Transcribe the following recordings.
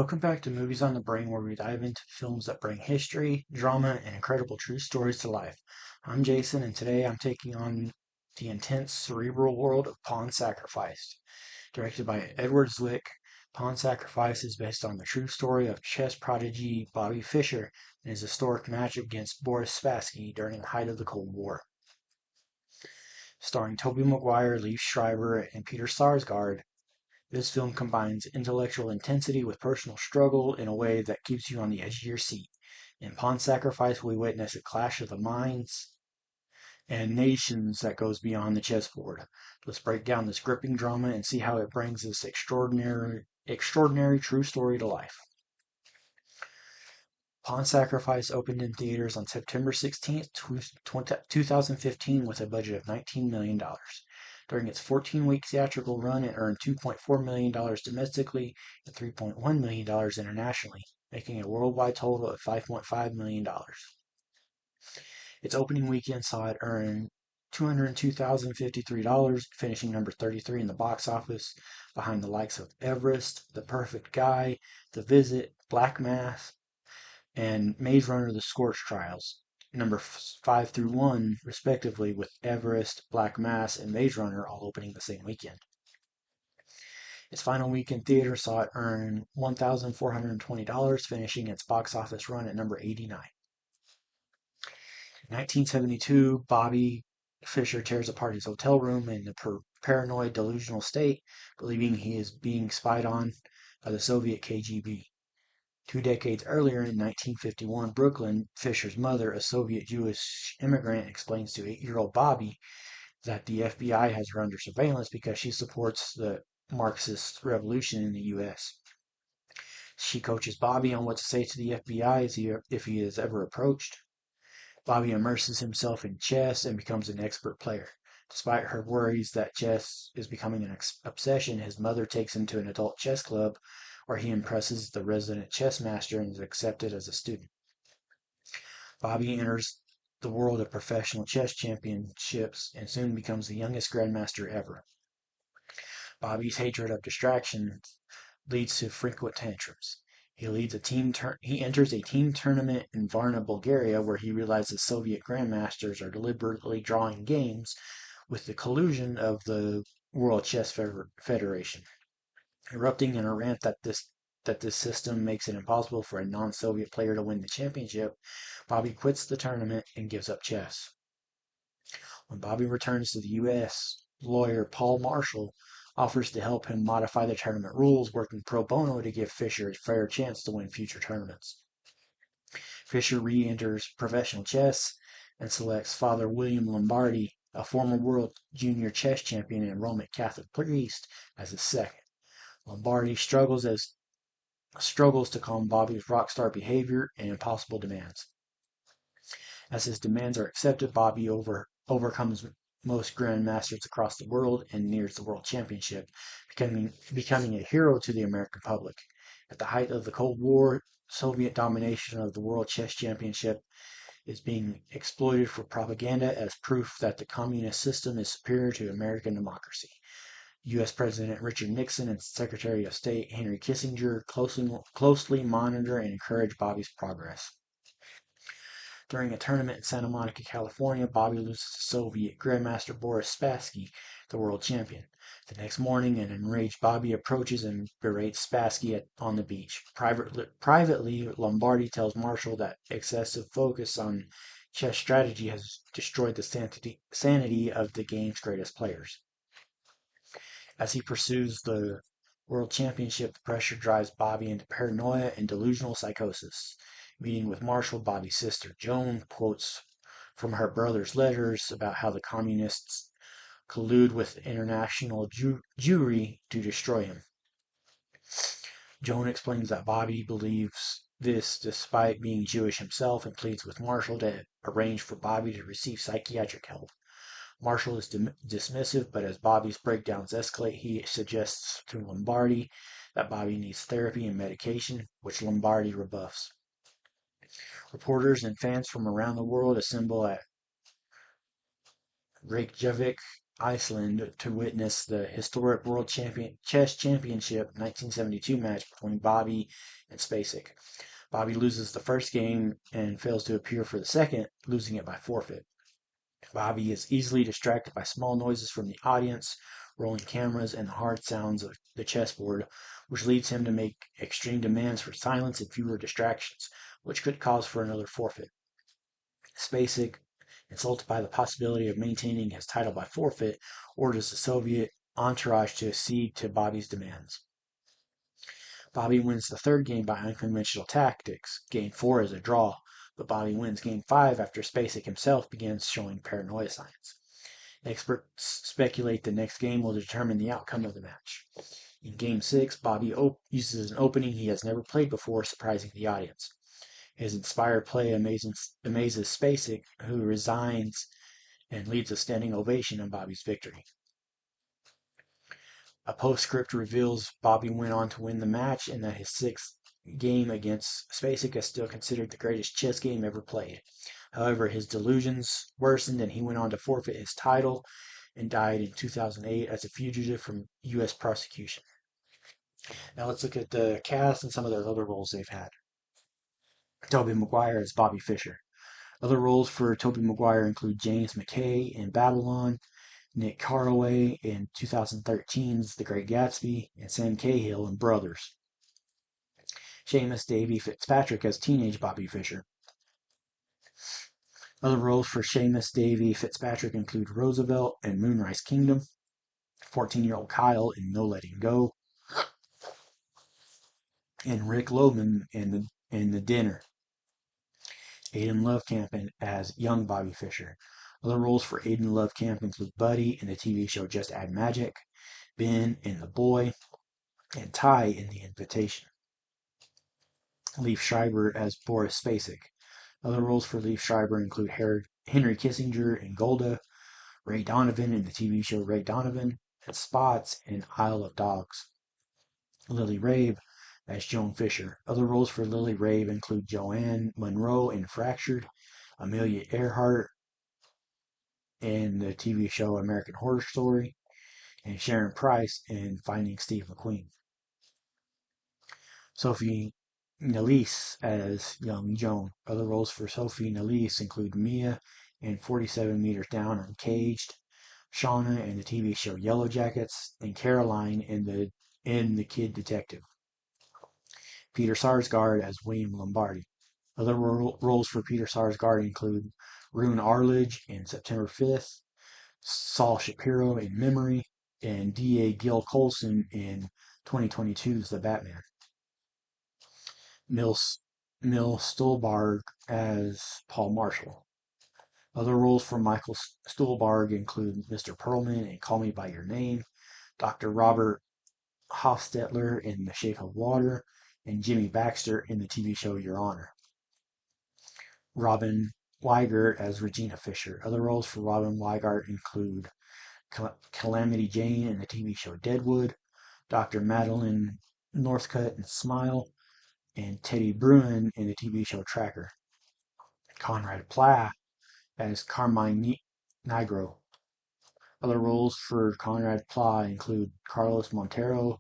Welcome back to Movies on the Brain, where we dive into films that bring history, drama, and incredible true stories to life. I'm Jason, and today I'm taking on the intense, cerebral world of Pawn Sacrifice. Directed by Edward Zwick, Pawn Sacrifice is based on the true story of chess prodigy Bobby Fischer and his historic match against Boris Spassky during the height of the Cold War. Starring Tobey Maguire, Liev Schreiber, and Peter Sarsgaard, this film combines intellectual intensity with personal struggle in a way that keeps you on the edge of your seat. In Pawn Sacrifice, we witness a clash of the minds and nations that goes beyond the chessboard. Let's break down this gripping drama and see how it brings this extraordinary true story to life. Pawn Sacrifice opened in theaters on September 16th, 2015 with a budget of $19 million. During its 14-week theatrical run, it earned $2.4 million domestically and $3.1 million internationally, making a worldwide total of $5.5 million. Its opening weekend saw it earn $202,053, finishing number 33 in the box office, behind the likes of Everest, The Perfect Guy, The Visit, Black Mass, and Maze Runner: The Scorch Trials, number 5 through 1, respectively, with Everest, Black Mass, and Maze Runner all opening the same weekend. Its final week in theater saw it earn $1,420, finishing its box office run at number 89. In 1972, Bobby Fischer tears apart his hotel room in a paranoid, delusional state, believing he is being spied on by the Soviet KGB. 2 decades earlier, in 1951, Brooklyn, Fisher's mother, a Soviet Jewish immigrant, explains to 8-year-old Bobby that the FBI has her under surveillance because she supports the Marxist revolution in the U.S. She coaches Bobby on what to say to the FBI if he is ever approached. Bobby immerses himself in chess and becomes an expert player. Despite her worries that chess is becoming an obsession, his mother takes him to an adult chess club where he impresses the resident chess master and is accepted as a student. Bobby enters the world of professional chess championships and soon becomes the youngest grandmaster ever. Bobby's hatred of distraction leads to frequent tantrums. He enters a team tournament in Varna, Bulgaria, where he realizes Soviet grandmasters are deliberately drawing games with the collusion of the World Chess Federation. Erupting in a rant that this system makes it impossible for a non-Soviet player to win the championship, Bobby quits the tournament and gives up chess. When Bobby returns to the U.S., lawyer Paul Marshall offers to help him modify the tournament rules, working pro bono to give Fischer a fair chance to win future tournaments. Fischer re-enters professional chess and selects Father William Lombardi, a former world junior chess champion and Roman Catholic priest, as his second. Lombardi struggles to calm Bobby's rockstar behavior and impossible demands. As his demands are accepted, Bobby overcomes most grandmasters across the world and nears the world championship, becoming a hero to the American public. At the height of the Cold War, Soviet domination of the World Chess Championship is being exploited for propaganda as proof that the communist system is superior to American democracy. U.S. President Richard Nixon and Secretary of State Henry Kissinger closely monitor and encourage Bobby's progress. During a tournament in Santa Monica, California, Bobby loses to Soviet Grandmaster Boris Spassky, the world champion. The next morning, an enraged Bobby approaches and berates Spassky on the beach. Privately, Lombardi tells Marshall that excessive focus on chess strategy has destroyed the sanity of the game's greatest players. As he pursues the world championship, the pressure drives Bobby into paranoia and delusional psychosis. Meeting with Marshall, Bobby's sister Joan quotes from her brother's letters about how the communists collude with international Jewry to destroy him. Joan explains that Bobby believes this despite being Jewish himself and pleads with Marshall to arrange for Bobby to receive psychiatric help. Marshall is dismissive, but as Bobby's breakdowns escalate, he suggests to Lombardi that Bobby needs therapy and medication, which Lombardi rebuffs. Reporters and fans from around the world assemble at Reykjavik, Iceland to witness the historic Chess Championship 1972 match between Bobby and Spacek. Bobby loses the first game and fails to appear for the second, losing it by forfeit. Bobby is easily distracted by small noises from the audience, rolling cameras, and the hard sounds of the chessboard, which leads him to make extreme demands for silence and fewer distractions, which could cause for another forfeit. Spacek, insulted by the possibility of maintaining his title by forfeit, orders the Soviet entourage to accede to Bobby's demands. Bobby wins the third game by unconventional tactics. Game 4 is a draw, but Bobby wins Game 5 after Spacek himself begins showing paranoia signs. Experts speculate the next game will determine the outcome of the match. In Game 6, Bobby uses an opening he has never played before, surprising the audience. His inspired play amazes Spacek, who resigns and leads a standing ovation in Bobby's victory. A postscript reveals Bobby went on to win the match and that his sixth game against Spacek is still considered the greatest chess game ever played. However, his delusions worsened and he went on to forfeit his title and died in 2008 as a fugitive from U.S. prosecution. Now let's look at the cast and some of their other roles they've had. Tobey Maguire as Bobby Fischer. Other roles for Tobey Maguire include James McKay in Babylon, Nick Carraway in 2013's The Great Gatsby, and Sam Cahill in Brothers. Seamus Davy Fitzpatrick as teenage Bobby Fischer. Other roles for Seamus Davy Fitzpatrick include Roosevelt in Moonrise Kingdom, 14-year-old Kyle in No Letting Go, and Rick Loman in The Dinner. Aidan Lovekamp as young Bobby Fischer. Other roles for Aidan Lovekamp include Buddy in the TV show Just Add Magic, Ben in The Boy, and Ty in The Invitation. Liev Schreiber as Boris Spassky. Other roles for Liev Schreiber include Henry Kissinger in Golda, Ray Donovan in the TV show Ray Donovan, and Spots in Isle of Dogs. Lily Rabe as Joan Fisher. Other roles for Lily Rabe include Joanne Monroe in Fractured, Amelia Earhart in the TV show American Horror Story, and Sharon Price in Finding Steve McQueen. Sophie Nélisse as young Joan. Other roles for Sophie Nélisse include Mia in 47 Meters Down Uncaged, Shauna in the TV show Yellow Jackets, and Caroline in the Kid Detective. Peter Sarsgaard as William Lombardi. Other roles for Peter Sarsgaard include Rune Arledge in September 5th, Saul Shapiro in Memory, and D.A. Gil Colson in 2022's The Batman. Mil Stolberg as Paul Marshall. Other roles for Michael Stolberg include Mr. Perlman in Call Me By Your Name, Dr. Robert Hofstetler in The Shape of Water, and Jimmy Baxter in the TV show Your Honor. Robin Weigert as Regina Fisher. Other roles for Robin Weigert include Calamity Jane in the TV show Deadwood, Dr. Madeline Northcutt in Smile, and Teddy Bruin in the TV show Tracker. Conrad Platt as Carmine Nigro. Other roles for Conrad Platt include Carlos Montero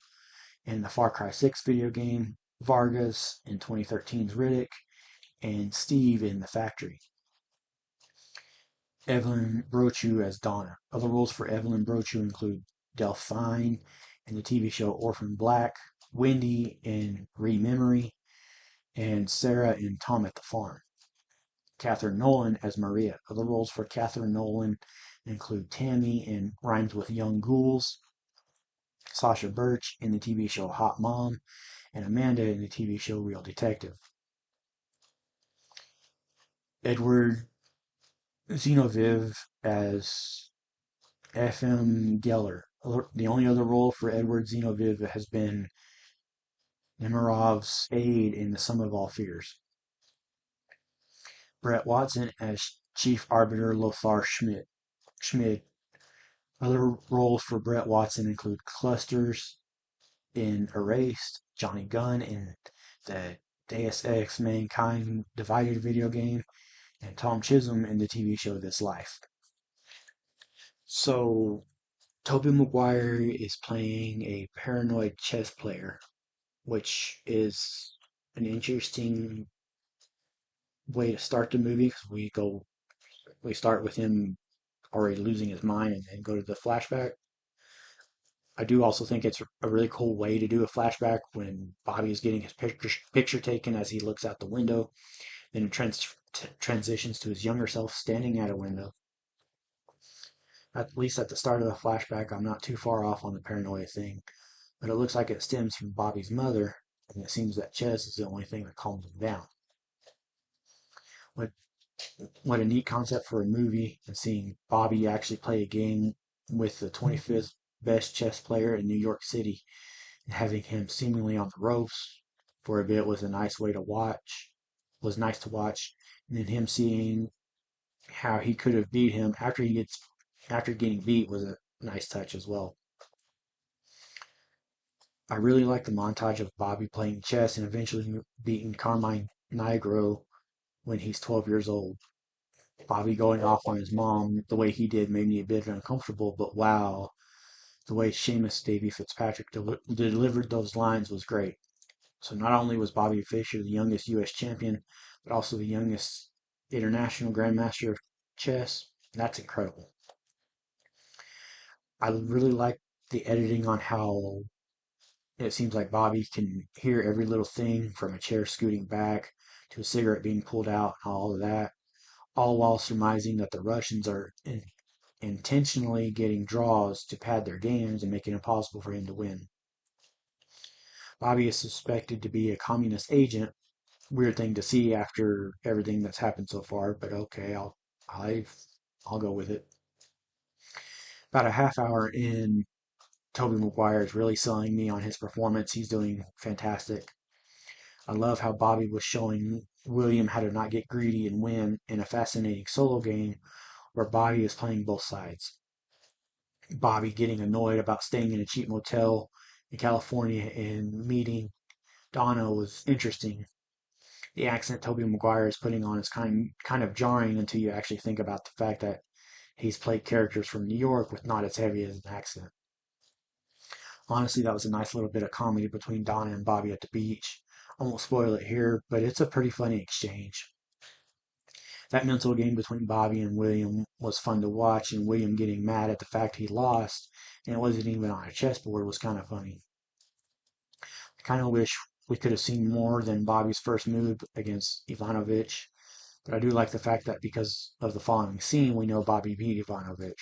in the Far Cry 6 video game, Vargas in 2013's Riddick, and Steve in The Factory. Evelyn Brochu as Donna. Other roles for Evelyn Brochu include Delphine in the TV show Orphan Black, Wendy in Rememory, and Sarah in Tom at the Farm. Catherine Nolan as Maria. Other roles for Catherine Nolan include Tammy in Rhymes with Young Ghouls, Sasha Birch in the TV show Hot Mom, and Amanda in the TV show Real Detective. Edward Zinoviev as F.M. Geller. The only other role for Edward Zinoviev has been Nemirov's aide in The Sum of All Fears. Brett Watson as Chief Arbiter Lothar Schmid. Other roles for Brett Watson include Clusters in Erased, Johnny Gunn in the Deus Ex Mankind Divided video game, and Tom Chisholm in the TV show This Life. So, Tobey Maguire is playing a paranoid chess player, which is an interesting way to start the movie because we start with him already losing his mind and go to the flashback. I do also think it's a really cool way to do a flashback when Bobby is getting his picture taken as he looks out the window. Then it transitions to his younger self standing at a window. At least at the start of the flashback, I'm not too far off on the paranoia thing, but it looks like it stems from Bobby's mother, and it seems that chess is the only thing that calms him down. What what a neat concept for a movie, and seeing Bobby actually play a game with the 25th best chess player in New York City and having him seemingly on the ropes for a bit was a nice way to watch. Was nice to watch, and then him seeing how he could have beat him after getting beat was a nice touch as well. I really like the montage of Bobby playing chess and eventually beating Carmine Nigro when he's 12 years old. Bobby going off on his mom the way he did made me a bit uncomfortable, but wow, the way Seamus Davy Fitzpatrick delivered those lines was great. So not only was Bobby Fischer the youngest U.S. champion, but also the youngest international grandmaster of chess. That's incredible. I really like the editing on how it seems like Bobby can hear every little thing from a chair scooting back to a cigarette being pulled out and all of that, all while surmising that the Russians are intentionally getting draws to pad their games and make it impossible for him to win. Bobby is suspected to be a communist agent. Weird thing to see after everything that's happened so far, but okay, I, I'll go with it. About a half hour in, Tobey Maguire is really selling me on his performance. He's doing fantastic. I love how Bobby was showing William how to not get greedy and win in a fascinating solo game where Bobby is playing both sides. Bobby getting annoyed about staying in a cheap motel in California and meeting Donna was interesting. The accent Tobey Maguire is putting on is kind of jarring until you actually think about the fact that he's played characters from New York with not as heavy as an accent. Honestly, that was a nice little bit of comedy between Donna and Bobby at the beach. I won't spoil it here, but it's a pretty funny exchange. That mental game between Bobby and William was fun to watch, and William getting mad at the fact he lost and it wasn't even on a chessboard was kind of funny. I kind of wish we could have seen more than Bobby's first move against Ivanovic, but I do like the fact that because of the following scene, we know Bobby beat Ivanovic.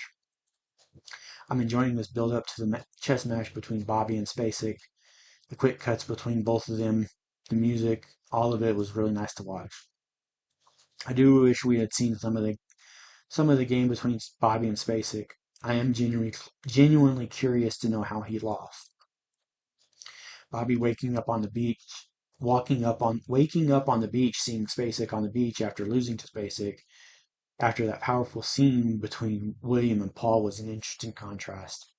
I'm enjoying this build up to the chess match between Bobby and Spacek. The quick cuts between both of them, the music, all of it was really nice to watch. I do wish we had seen some of the game between Bobby and Spacek. I am genuinely curious to know how he lost. Bobby waking up on the beach, seeing Spacek on the beach after losing to Spacek, after that powerful scene between William and Paul was an interesting contrast.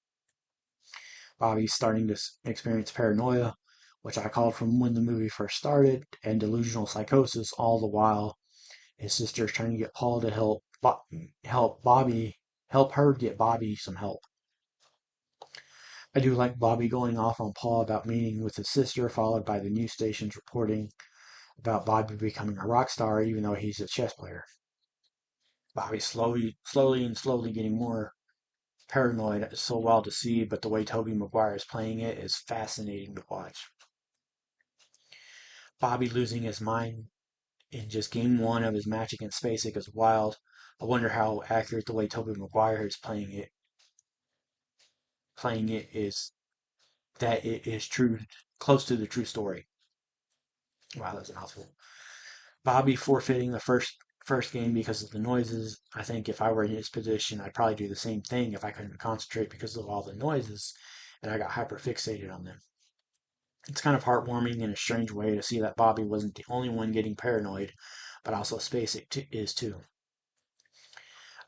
Bobby's starting to experience paranoia, which I called from when the movie first started, and delusional psychosis, all the while his sister is trying to get Paul to help her get Bobby some help. I do like Bobby going off on Paul about meeting with his sister, followed by the news stations reporting about Bobby becoming a rock star, even though he's a chess player. Bobby slowly getting more paranoid. It's so wild to see, but the way Tobey Maguire is playing it is fascinating to watch. Bobby losing his mind in just game one of his match against Spacek is wild. I wonder how accurate the way Tobey Maguire is playing it is that it is true, close to the true story. Wow, that's a mouthful. Bobby forfeiting the first game because of the noises. I think if I were in his position, I'd probably do the same thing if I couldn't concentrate because of all the noises and I got hyper fixated on them. It's kind of heartwarming in a strange way to see that Bobby wasn't the only one getting paranoid, but also Spacek is too.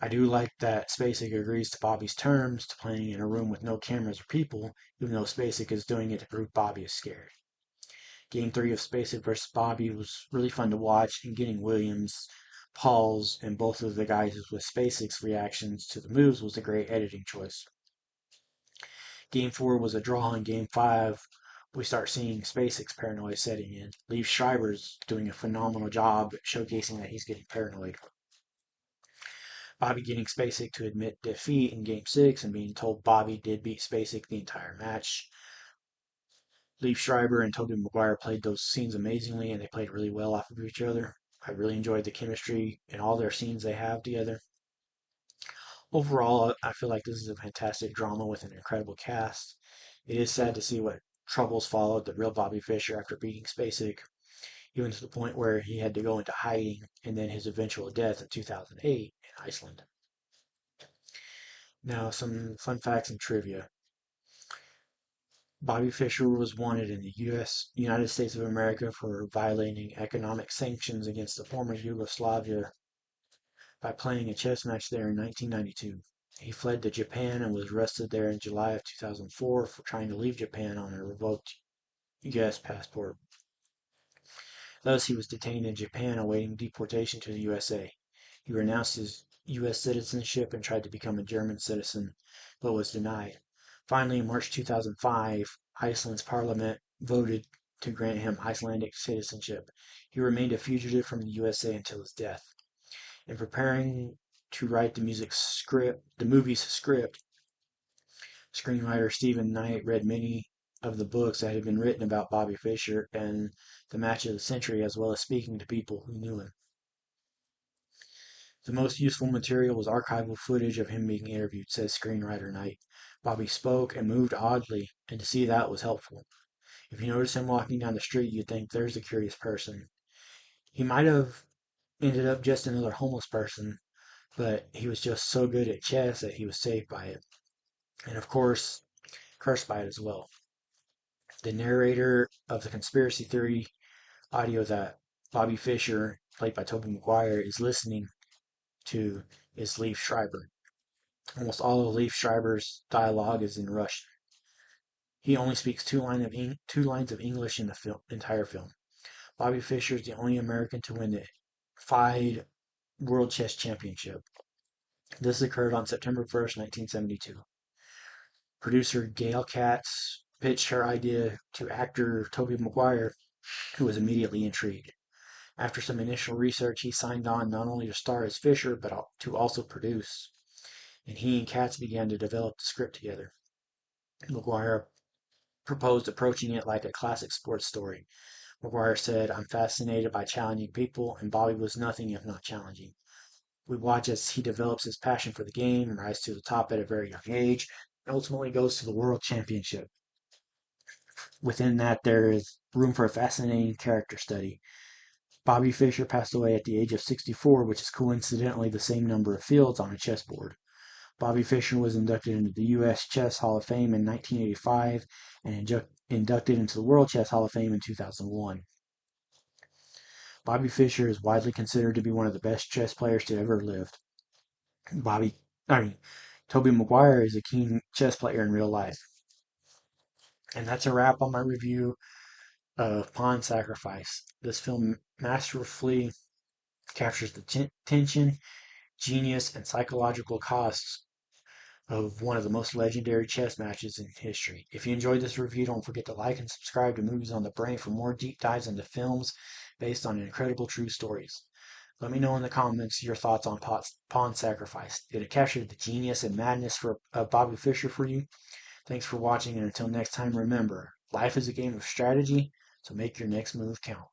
I do like that Spacek agrees to Bobby's terms to playing in a room with no cameras or people, even though Spacek is doing it to prove Bobby is scared. Game 3 of Spacek versus Bobby was really fun to watch, and getting Williams, Paul's, and both of the guys with Spacek's reactions to the moves was a great editing choice. Game 4 was a draw. In Game 5, we start seeing Spacek's paranoia setting in. Liev Schreiber's doing a phenomenal job at showcasing that he's getting paranoid. Bobby getting Spacek to admit defeat in Game 6 and being told Bobby did beat Spacek the entire match. Liev Schreiber and Tobey Maguire played those scenes amazingly, and they played really well off of each other. I really enjoyed the chemistry in all their scenes they have together. Overall, I feel like this is a fantastic drama with an incredible cast. It is sad to see what troubles followed the real Bobby Fischer after beating Spacek, even to the point where he had to go into hiding, and then his eventual death in 2008 in Iceland. Now, some fun facts and trivia. Bobby Fischer was wanted in the United States of America for violating economic sanctions against the former Yugoslavia by playing a chess match there in 1992. He fled to Japan and was arrested there in July of 2004 for trying to leave Japan on a revoked U.S. passport. Thus, he was detained in Japan awaiting deportation to the USA. He renounced his U.S. citizenship and tried to become a German citizen, but was denied. Finally, in March 2005, Iceland's parliament voted to grant him Icelandic citizenship. He remained a fugitive from the USA until his death. In preparing to write the movie's script, screenwriter Stephen Knight read many of the books that had been written about Bobby Fischer and the match of the century, as well as speaking to people who knew him. The most useful material was archival footage of him being interviewed, says screenwriter Knight. Bobby spoke and moved oddly, and to see that was helpful. If you notice him walking down the street, you'd think there's a curious person. He might have ended up just another homeless person, but he was just so good at chess that he was saved by it. And of course, cursed by it as well. The narrator of the conspiracy theory audio that Bobby Fischer, played by Tobey Maguire, is listening to is Liev Schreiber. Almost all of Liev Schreiber's dialogue is in Russian. He only speaks two lines of English in the entire film. Bobby Fischer is the only American to win the FIDE World Chess Championship. This occurred on September 1st, 1972. Producer Gail Katz pitched her idea to actor Tobey Maguire, who was immediately intrigued. After some initial research, he signed on not only to star as Fischer, but to also produce. And he and Katz began to develop the script together. Maguire proposed approaching it like a classic sports story. Maguire said, "I'm fascinated by challenging people, and Bobby was nothing if not challenging. We watch as he develops his passion for the game and rises to the top at a very young age, and ultimately goes to the World Championship. Within that, there is room for a fascinating character study. Bobby Fischer passed away at the age of 64, which is coincidentally the same number of fields on a chessboard. Bobby Fischer was inducted into the U.S. Chess Hall of Fame in 1985 and inducted into the World Chess Hall of Fame in 2001. Bobby Fischer is widely considered to be one of the best chess players to ever live. Tobey Maguire is a keen chess player in real life." And that's a wrap on my review of Pawn Sacrifice. This film masterfully captures the tension, genius, and psychological costs of one of the most legendary chess matches in history. If you enjoyed this review, don't forget to like and subscribe to Movies on the Brain for more deep dives into films based on incredible true stories. Let me know in the comments your thoughts on Pawn Sacrifice. Did it capture the genius and madness of Bobby Fischer for you? Thanks for watching, and until next time, remember, life is a game of strategy, so make your next move count.